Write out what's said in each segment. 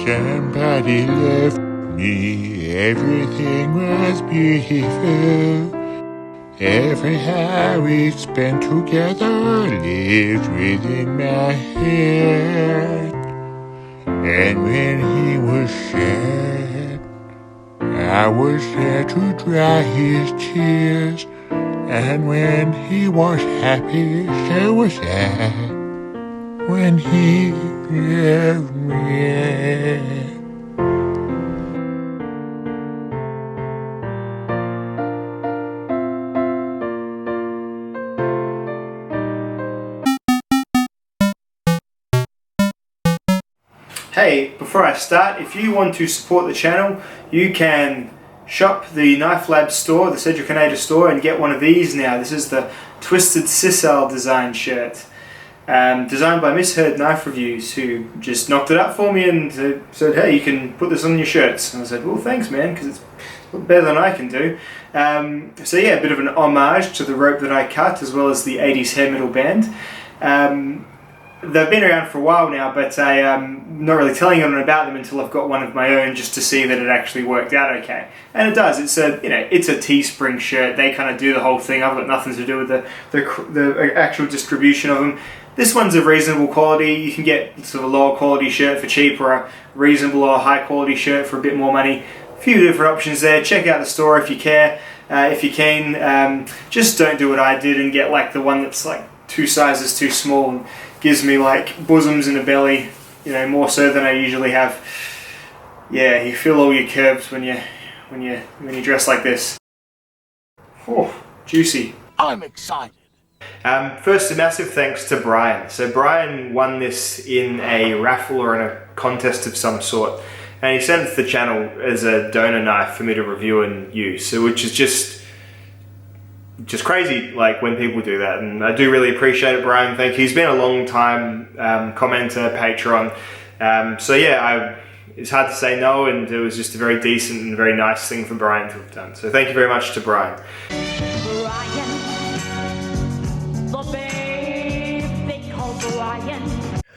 Somebody left me, everything was beautiful. Every hour we spent together lives within my head. And when he was sad, I was there to dry his tears. And when he was happy, so was I. When he left me. Hey, before I start, if you want to support the channel, you can shop the Knife Lab store, the Cedric store, and get one of these now. This is the Twisted Sisal design shirt, designed by Misheard Knife Reviews, who just knocked it up for me and said, hey, you can put this on your shirts. And I said, well, thanks, man, because it's better than I can do. So yeah, a bit of an homage to the rope that I cut, as well as the 80s hair metal band. They've been around for a while now, but I'm not really telling anyone about them until I've got one of my own, just to see that it actually worked out okay. And it does. It's a, it's a Teespring shirt. They kind of do the whole thing. I've got nothing to do with the actual distribution of them. This one's of reasonable quality. You can get sort of a lower quality shirt for cheap, or a reasonable or high quality shirt for a bit more money. A few different options there. Check out the store if you care. If you can, just don't do what I did and get like the one that's like 2 sizes too small and gives me like bosoms and a belly, more so than I usually have. Yeah, you feel all your curves when you dress like this. Oh, juicy. I'm excited. First, a massive thanks to Brian. So Brian won this in a raffle or in a contest of some sort, and he sent it to the channel as a donor knife for me to review and use. So, which is just crazy, like when people do that, and I do really appreciate it, Brian. Thank you. He's been a long time commenter, Patreon. So yeah, it's hard to say no, and it was just a very decent and very nice thing for Brian to have done. So thank you very much to Brian.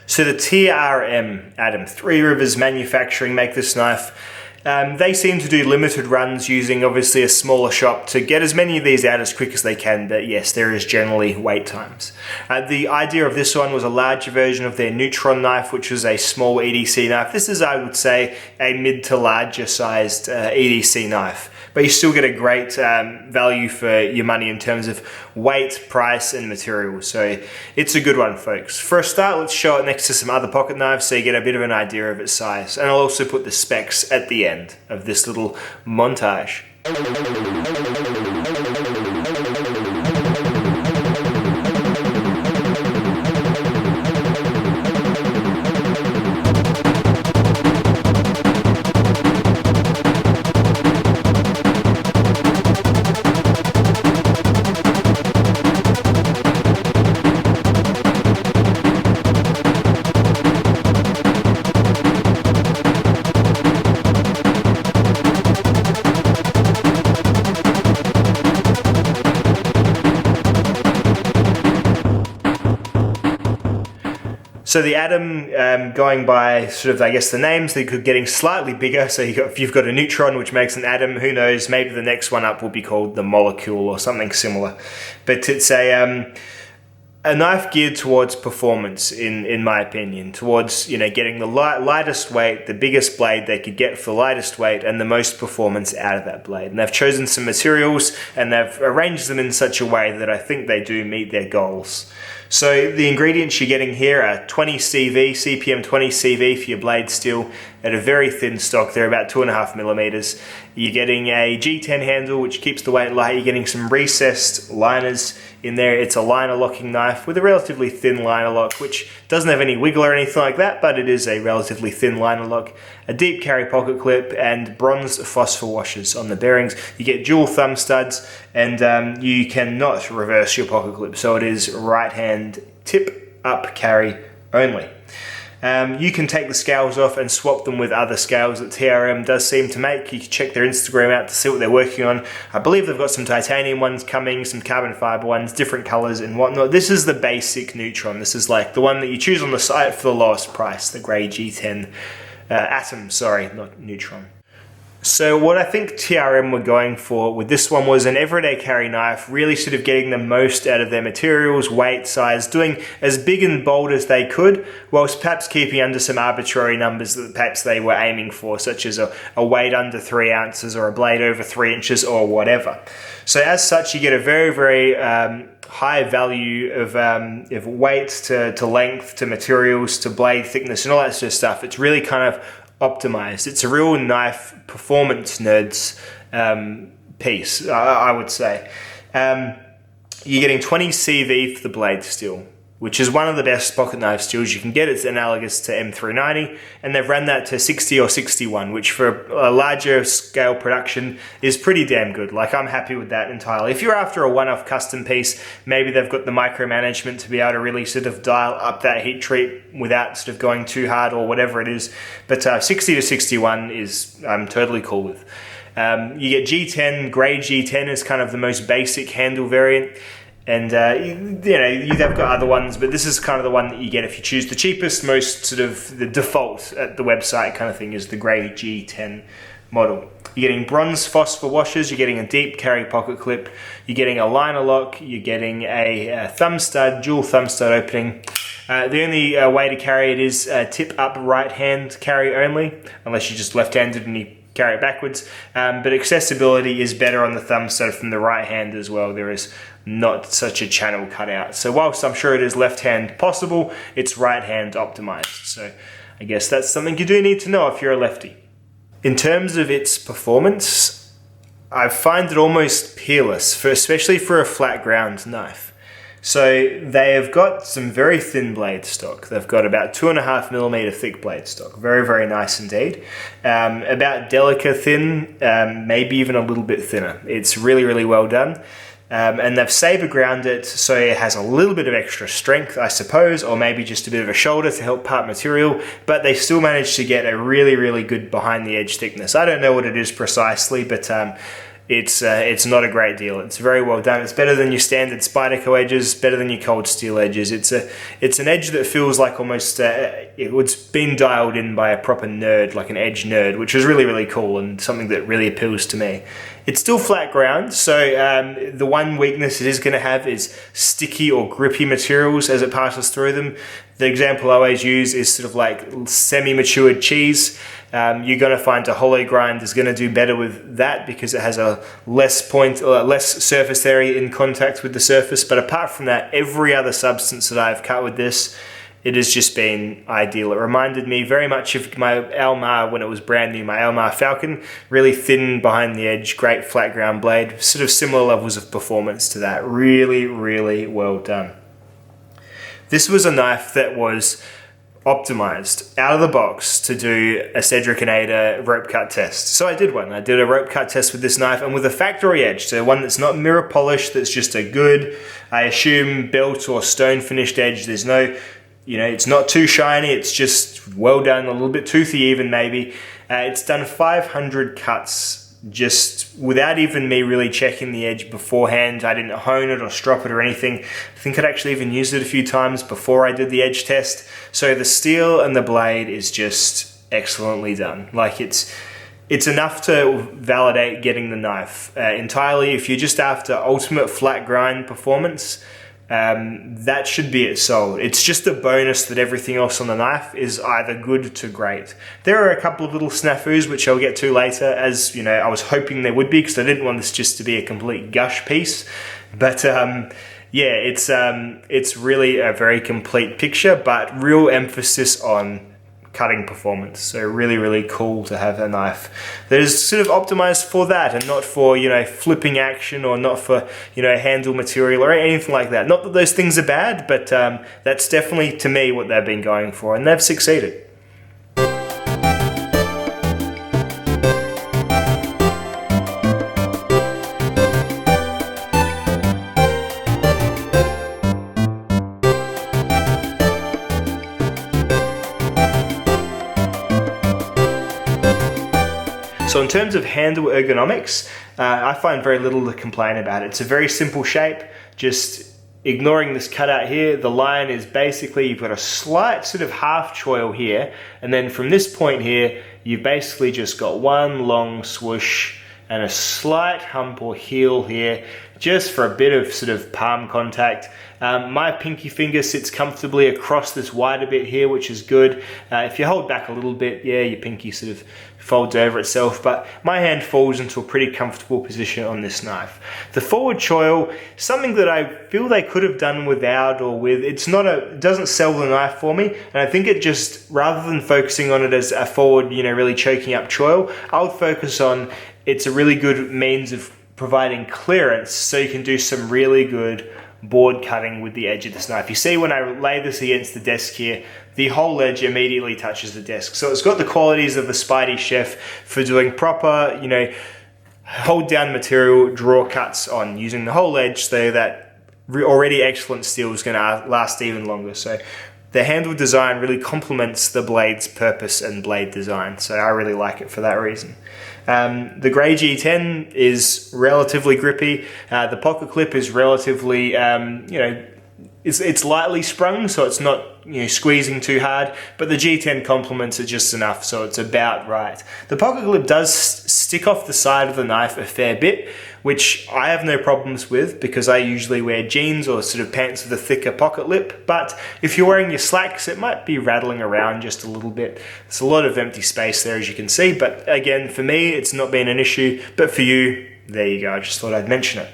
So the TRM Atom, Three Rivers Manufacturing, make this knife. They seem to do limited runs using obviously a smaller shop to get as many of these out as quick as they can, but yes, there is generally wait times. The idea of this one was a larger version of their Neutron knife, which was a small EDC knife. This is, I would say, a mid to larger sized EDC knife, but you still get a great value for your money in terms of weight, price, and material. So it's a good one, folks. For a start, let's show it next to some other pocket knives so you get a bit of an idea of its size. And I'll also put the specs at the end of this little montage. So the Atom, going by sort of, I guess, the names, they're getting slightly bigger. So you've got a Neutron, which makes an Atom. Who knows? Maybe the next one up will be called the Molecule or something similar. But it's a knife geared towards performance, in my opinion, towards getting the lightest weight, the biggest blade they could get for the lightest weight, and the most performance out of that blade. And they've chosen some materials and they've arranged them in such a way that I think they do meet their goals. So the ingredients you're getting here are 20 CV, CPM 20 CV for your blade steel at a very thin stock. They're about 2.5 millimeters. You're getting a G10 handle, which keeps the weight light. You're getting some recessed liners in there. It's a liner locking knife with a relatively thin liner lock, which doesn't have any wiggle or anything like that, but it is a relatively thin liner lock. A deep carry pocket clip and bronze phosphor washers on the bearings. You get dual thumb studs, and you cannot reverse your pocket clip, so it is right hand tip up carry only. You can take the scales off and swap them with other scales that TRM does seem to make. You can check their Instagram out to see what they're working on. I believe they've got some titanium ones coming, some carbon fiber ones, different colors and whatnot. This is the basic Neutron. This is like the one that you choose on the site for the lowest price, the grey G10 Atom, sorry, not neutron. So what I think TRM were going for with this one was an everyday carry knife, really sort of getting the most out of their materials, weight, size, doing as big and bold as they could, whilst perhaps keeping under some arbitrary numbers that perhaps they were aiming for, such as a weight under 3 ounces or a blade over 3 inches or whatever. So as such, you get a very, very high value of weight to length, to materials, to blade thickness and all that sort of stuff. It's really kind of optimized. It's a real knife performance nerds piece, I would say. You're getting 20 CV for the blade steel, which is one of the best pocket knife steels you can get. It's analogous to M390, and they've ran that to 60 or 61, which for a larger scale production is pretty damn good. Like, I'm happy with that entirely. If you're after a one-off custom piece, maybe they've got the micromanagement to be able to really sort of dial up that heat treat without sort of going too hard or whatever it is. But 60 to 61 is I'm totally cool with. You get G10, grey G10 is kind of the most basic handle variant. And, they've got other ones, but this is kind of the one that you get if you choose the cheapest, most sort of the default at the website kind of thing is the grey G10 model. You're getting bronze phosphor washers, you're getting a deep carry pocket clip, you're getting a liner lock, you're getting a thumb stud, dual thumb stud opening. The only way to carry it is tip up right hand carry only, unless you're just left-handed and you carry it backwards. But accessibility is better on the thumb stud from the right hand as well. There is not such a channel cut out. So whilst I'm sure it is left hand possible, it's right hand optimized. So I guess that's something you do need to know if you're a lefty. In terms of its performance, I find it almost peerless, especially for a flat ground knife. So they have got some very thin blade stock. They've got about 2.5mm thick blade stock. Very, very nice indeed. About Delica thin, maybe even a little bit thinner. It's really, really well done. And they've saber ground it so it has a little bit of extra strength, I suppose, or maybe just a bit of a shoulder to help part material, but they still managed to get a really, really good behind the edge thickness. I don't know what it is precisely, but it's not a great deal. It's very well done. It's better than your standard Spydiechef edges, better than your cold steel edges. It's an edge that feels like almost it's been dialed in by a proper nerd, like an edge nerd, which is really, really cool and something that really appeals to me. It's still flat ground, so the one weakness it is going to have is sticky or grippy materials as it passes through them. The example I always use is sort of like semi-matured cheese. You're going to find a hollow grind is going to do better with that because it has a less surface area in contact with the surface. But apart from that, every other substance that I've cut with this, it has just been ideal. It reminded me very much of my Almar when it was brand new, my Almar Falcon. Really thin behind the edge, great flat ground blade, sort of similar levels of performance to that. Really, really well done. This was a knife that was optimized out of the box to do a Cedric and Ada rope cut test. So I did one. I did a rope cut test with this knife and with a factory edge, so one that's not mirror polished, that's just a good, I assume, belt or stone finished edge. There's no, it's not too shiny, it's just well done, a little bit toothy even maybe. It's done 500 cuts just without even me really checking the edge beforehand. I didn't hone it or strop it or anything. I think I'd actually even used it a few times before I did the edge test. So the steel and the blade is just excellently done. Like it's enough to validate getting the knife entirely. If you're just after ultimate flat grind performance, that should be it sold. It's just a bonus that everything else on the knife is either good to great. There are a couple of little snafus which I'll get to later, as I was hoping there would be, because I didn't want this just to be a complete gush piece. But yeah, it's really a very complete picture, but real emphasis on cutting performance. So really, really cool to have a knife that is sort of optimized for that and not for, flipping action or not for, handle material or anything like that. Not that those things are bad, but that's definitely, to me, what they've been going for, and they've succeeded. So in terms of handle ergonomics, I find very little to complain about. It's a very simple shape, just ignoring this cutout here, the line is basically, you've got a slight sort of half choil here, and then from this point here, you've basically just got one long swoosh and a slight hump or heel here, just for a bit of sort of palm contact. My pinky finger sits comfortably across this wider bit here, which is good. If you hold back a little bit, yeah, your pinky sort of folds over itself, but my hand falls into a pretty comfortable position on this knife. The forward choil, something that I feel they could have done without or with. It doesn't sell the knife for me, and I think it just, rather than focusing on it as a forward, really choking up choil, I would focus on it's a really good means of providing clearance, so you can do some really good board cutting with the edge of this knife. You see when I lay this against the desk here, the whole edge immediately touches the desk. So it's got the qualities of the Spydiechef for doing proper, hold down material, draw cuts on using the whole edge, so that already excellent steel is going to last even longer. So the handle design really complements the blade's purpose and blade design. So I really like it for that reason. The grey G10 is relatively grippy. The pocket clip is relatively, it's lightly sprung, so it's not squeezing too hard, but the G10 complements it just enough, so it's about right. The pocket clip does stick off the side of the knife a fair bit, which I have no problems with because I usually wear jeans or sort of pants with a thicker pocket lip, but if you're wearing your slacks, it might be rattling around just a little bit. There's a lot of empty space there, as you can see, but again, for me, it's not been an issue, but for you, there you go, I just thought I'd mention it.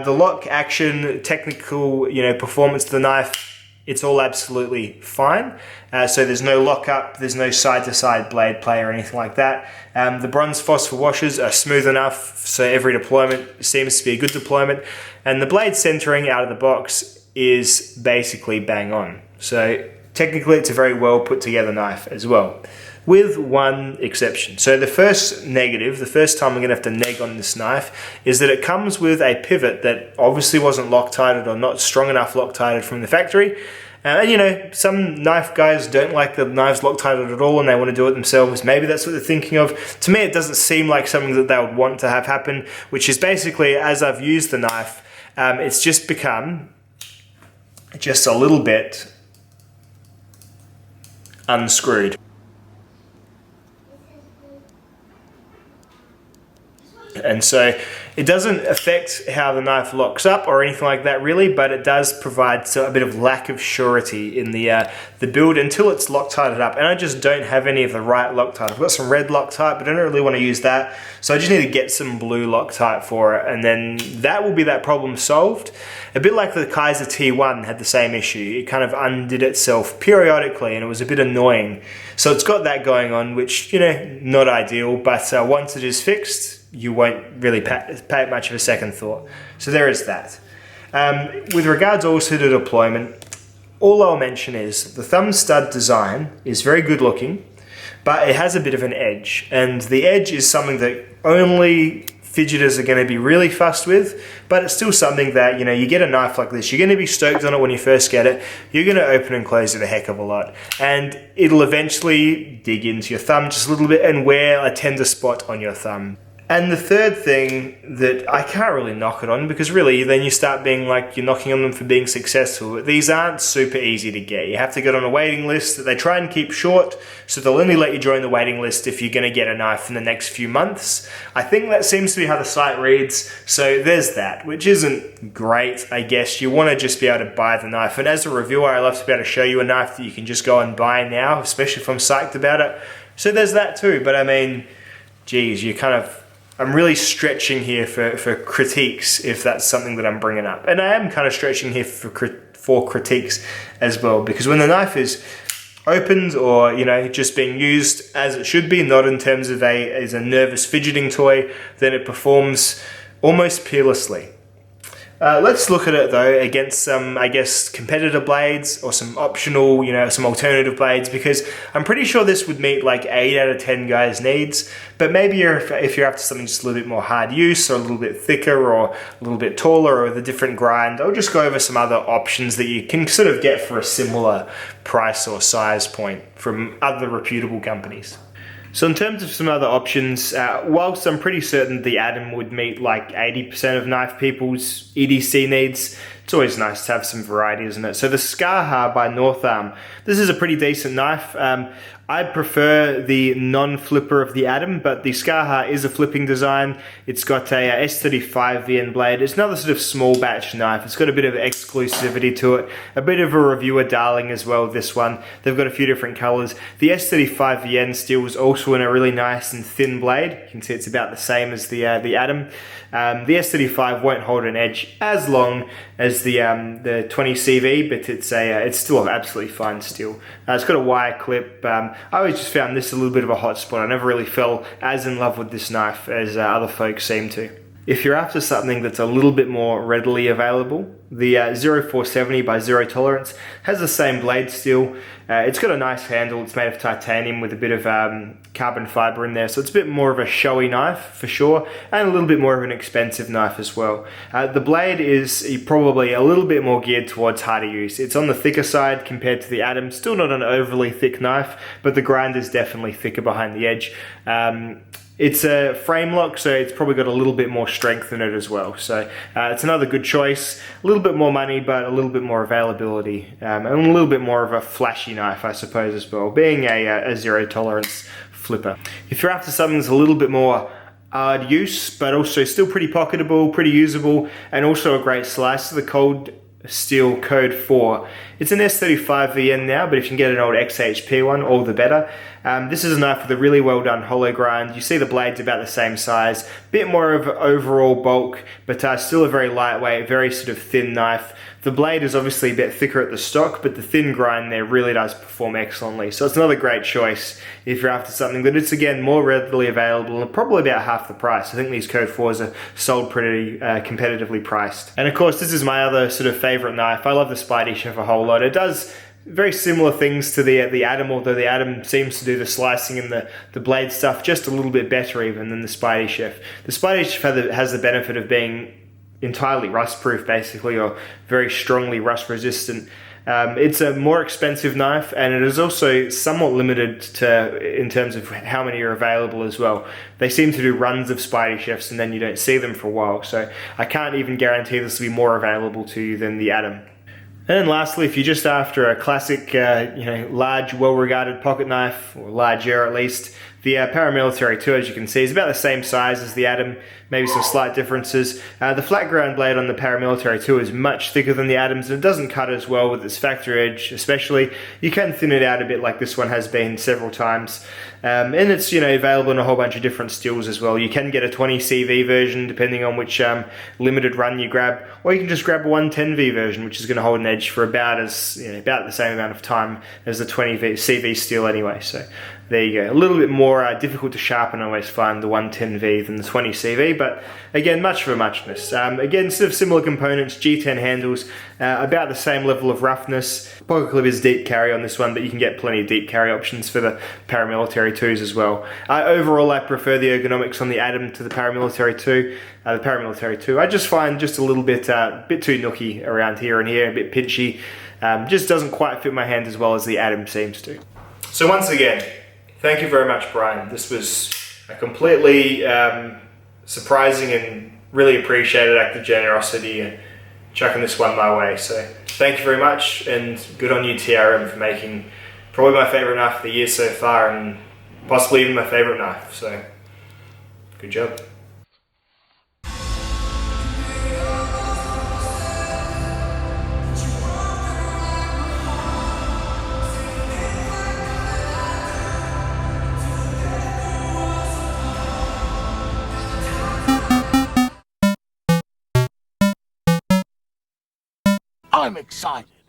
The lock, action, technical, performance of the knife, it's all absolutely fine. So there's no lockup, there's no side-to-side blade play or anything like that. The bronze phosphor washers are smooth enough, so every deployment seems to be a good deployment. And the blade centering out of the box is basically bang on. So technically it's a very well put together knife as well, with one exception. So the first negative, the first time I'm going to have to neg on this knife, is that it comes with a pivot that obviously wasn't Loctited or not strong enough Loctited from the factory. And some knife guys don't like the knives Loctited at all and they want to do it themselves. Maybe that's what they're thinking of. To me, it doesn't seem like something that they would want to have happen, which is basically, as I've used the knife, it's just become just a little bit unscrewed. And so it doesn't affect how the knife locks up or anything like that really, but it does provide a bit of lack of surety in the build until it's Loctited up. And I just don't have any of the right Loctite. I've got some red Loctite, but I don't really want to use that. So I just need to get some blue Loctite for it, and then that will be that problem solved. A bit like the Kaiser T1 had the same issue. It kind of undid itself periodically and it was a bit annoying. So it's got that going on, which, not ideal, but once it is fixed, you won't really pay it much of a second thought. So there is that. With regards also to deployment, all I'll mention is the thumb stud design is very good looking, but it has a bit of an edge. And the edge is something that only fidgeters are going to be really fussed with, but it's still something that, you get a knife like this, you're going to be stoked on it when you first get it, you're going to open and close it a heck of a lot, and it'll eventually dig into your thumb just a little bit and wear a tender spot on your thumb. And the third thing that I can't really knock it on, because really then you start being like you're knocking on them for being successful. These aren't super easy to get. You have to get on a waiting list that they try and keep short, so they'll only let you join the waiting list if you're going to get a knife in the next few months. I think that seems to be how the site reads, so there's that, which isn't great, I guess. You want to just be able to buy the knife, and as a reviewer I love to be able to show you a knife that you can just go and buy now, especially if I'm psyched about it. So there's that too, but I mean, geez, I'm really stretching here for critiques if that's something that I'm bringing up. And I am kind of stretching here for critiques as well, because when the knife is opened or, just being used as it should be, not in terms of as a nervous fidgeting toy, then it performs almost peerlessly. Let's look at it though against some, I guess, competitor blades or some optional, some alternative blades, because I'm pretty sure this would meet like 8 out of 10 guys' needs, but maybe if you're after something just a little bit more hard use or a little bit thicker or a little bit taller or with a different grind, I'll just go over some other options that you can sort of get for a similar price or size point from other reputable companies. So in terms of some other options, whilst I'm pretty certain the Atom would meet like 80% of knife people's EDC needs, it's always nice to have some variety, isn't it? So the Scaha by North Arm, this is a pretty decent knife. I prefer the non-flipper of the Atom, but the Scaha is a flipping design. It's got a S35 VN blade. It's another sort of small batch knife. It's got a bit of exclusivity to it, a bit of a reviewer darling as well, this one. They've got a few different colors. The S35 VN steel is also in a really nice and thin blade. You can see it's about the same as the Atom. The S35 won't hold an edge as long as the 20 CV, but it's still absolutely fine steel. It's got a wire clip. I always just found this a little bit of a hot spot. I never really fell as in love with this knife as other folks seem to. If you're after something that's a little bit more readily available, the 0470 by Zero Tolerance has the same blade steel. It's got a nice handle. It's made of titanium with a bit of carbon fiber in there, so it's a bit more of a showy knife for sure, and a little bit more of an expensive knife as well. The blade is probably a little bit more geared towards harder use. It's on the thicker side compared to the Atom. Still not an overly thick knife, but the grind is definitely thicker behind the edge. It's a frame lock, so it's probably got a little bit more strength in it as well. So it's another good choice. A little bit more money, but a little bit more availability. And a little bit more of a flashy knife, I suppose, as well, being a zero tolerance flipper. If you're after something that's a little bit more hard use, but also still pretty pocketable, pretty usable, and also a great slice, the Cold Steel Code 4. It's an S35 VN now, but if you can get an old XHP one, all the better. This is a knife with a really well done hollow grind. You see the blade's about the same size, bit more of overall bulk, but still a very lightweight, very sort of thin knife. The blade is obviously a bit thicker at the stock, but the thin grind there really does perform excellently. So it's another great choice if you're after something that it's, again, more readily available and probably about half the price. I think these Code 4s are sold pretty competitively priced. And of course, this is my other sort of favorite knife. I love the Spydiechef a whole lot. It does very similar things to the Atom, although the Atom seems to do the slicing and the blade stuff just a little bit better even than the Spydiechef. The Spydiechef has the benefit of being entirely rust proof basically, or very strongly rust resistant. It's a more expensive knife, and it is also somewhat limited in terms of how many are available as well. They seem to do runs of Spydiechefs and then you don't see them for a while, so I can't even guarantee this will be more available to you than the Atom. And then lastly, if you're just after a classic, large, well-regarded pocket knife, or larger at least, the Paramilitary 2, as you can see, is about the same size as the Atom, maybe some slight differences. The flat ground blade on the Paramilitary 2 is much thicker than the Atom's, and it doesn't cut as well with its factory edge, especially. You can thin it out a bit like this one has been several times. And it's available in a whole bunch of different steels as well. You can get a 20 CV version depending on which limited run you grab, or you can just grab a 110V version, which is going to hold an edge for about the same amount of time as the 20 CV steel anyway. So there you go. A little bit more difficult to sharpen, I always find, the 110V than the 20 CV, but again, much of a muchness. Again, sort of similar components, G10 handles, about the same level of roughness. Pocket clip is deep carry on this one, but you can get plenty of deep carry options for the Paramilitary 2s as well. Overall, I prefer the ergonomics on the Atom to the Paramilitary 2. The Paramilitary 2, I just find just a little bit too nooky around here and here, a bit pinchy. Just doesn't quite fit my hand as well as the Atom seems to. So once again, thank you very much, Brian. This was a completely surprising and really appreciated act of generosity and chucking this one my way. So thank you very much, and good on you, TRM, for making probably my favourite knife of the year so far, and possibly even my favourite knife. So good job. I'm excited.